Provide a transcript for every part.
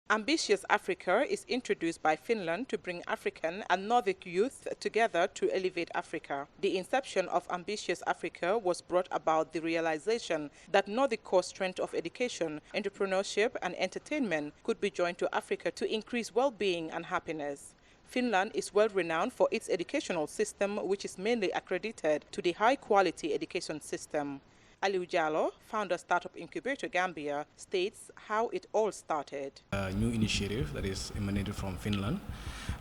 Ambitious Africa is introduced by Finland to bring African and Nordic youth together to elevate Africa. The inception of Ambitious Africa was brought about the realization that Nordic core strength of education, entrepreneurship and entertainment could be joined to Africa to increase well-being and happiness. Finland is well renowned for its educational system, which is mainly accredited to the high-quality education system. Aliu Jallo, founder Startup Incubator Gambia, states how it all started. A new initiative that is emanated from Finland,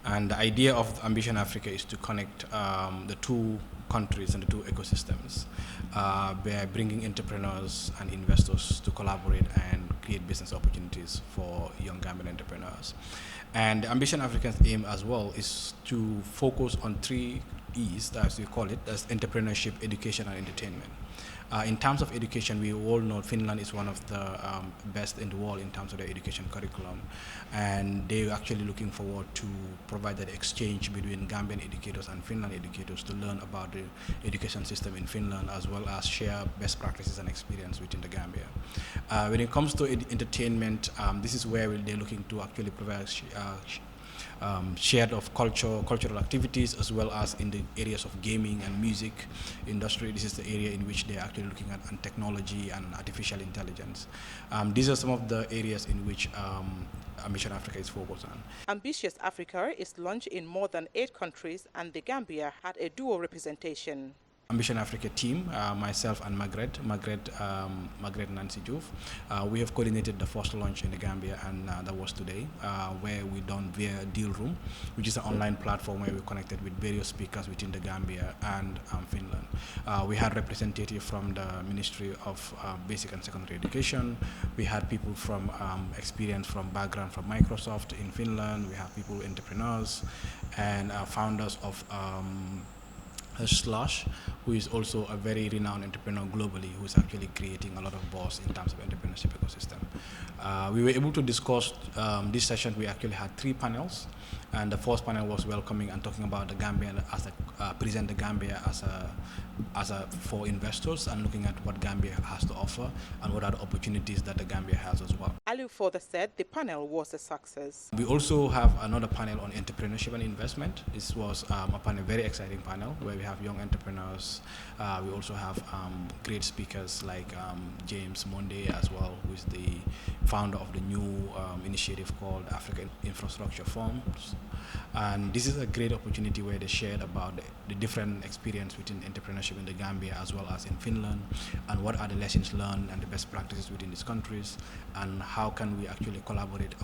and the idea of Ambition Africa is to connect the two countries and the two ecosystems by bringing entrepreneurs and investors to collaborate and create business opportunities for young Gambian entrepreneurs. And Ambition Africa's aim as well is to focus on 3 E's, as we call it, as entrepreneurship, education and entertainment. In terms of education, we all know Finland is one of the best in the world in terms of their education curriculum, and they're actually looking forward to provide that exchange between Gambian educators and Finland educators to learn about the education system in Finland, as well as share best practices and experience within the Gambia. When it comes to entertainment, this is where they're looking to actually provide shared of cultural activities, as well as in the areas of gaming and music industry. This is the area in which they're actually looking at technology and artificial intelligence. These are some of the areas in which Ambition Africa is focused on. Ambitious Africa is launched in more than 8 countries, and the Gambia had a dual representation. Ambition Africa team, myself and Margaret Nancy Diouf, we have coordinated the first launch in the Gambia, and that was today, where we done via Deal Room, which is an online platform where we connected with various speakers within the Gambia and Finland. We had representatives from the Ministry of Basic and Secondary Education. We had people from experience from background from Microsoft in Finland. We have people, entrepreneurs, and founders of Slash, who is also a very renowned entrepreneur globally, who is actually creating a lot of buzz in terms of entrepreneurship ecosystem. We were able to discuss this session. We actually had 3 panels, and the first panel was welcoming and talking about the Gambia as present the Gambia as a for investors, and looking at what Gambia has to offer and what are the opportunities that the Gambia has as well. Aliu further said the panel was a success. We also have another panel on entrepreneurship and investment. This was a very exciting panel where we have young entrepreneurs. We also have great speakers like James Monday as well, who is the founder of the new initiative called African Infrastructure Forums. And this is a great opportunity where they shared about the different experience within entrepreneurship in the Gambia as well as in Finland, and what are the lessons learned and the best practices within these countries, and how can we actually collaborate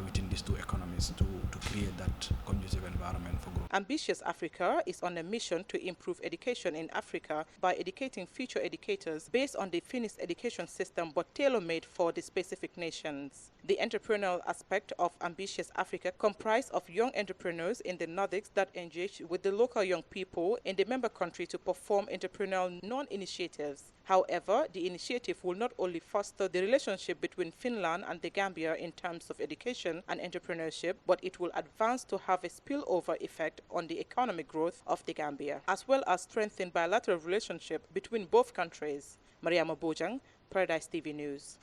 within these 2 economies to create that conducive environment for growth. Ambitious Africa is on a mission to improve education in Africa by educating future educators based on the Finnish education system, but tailor-made for the specific nations. The entrepreneurial aspect of Ambitious Africa comprises of young entrepreneurs in the Nordics that engage with the local young people in the member country to perform entrepreneurial non-initiatives. However, the initiative will not only foster the relationship between Finland and the Gambia in terms of education and entrepreneurship, but it will advance to have a spillover effect on the economic growth of the Gambia, as well as strengthen bilateral relationship between both countries. Mariama Bojang, Paradise TV News.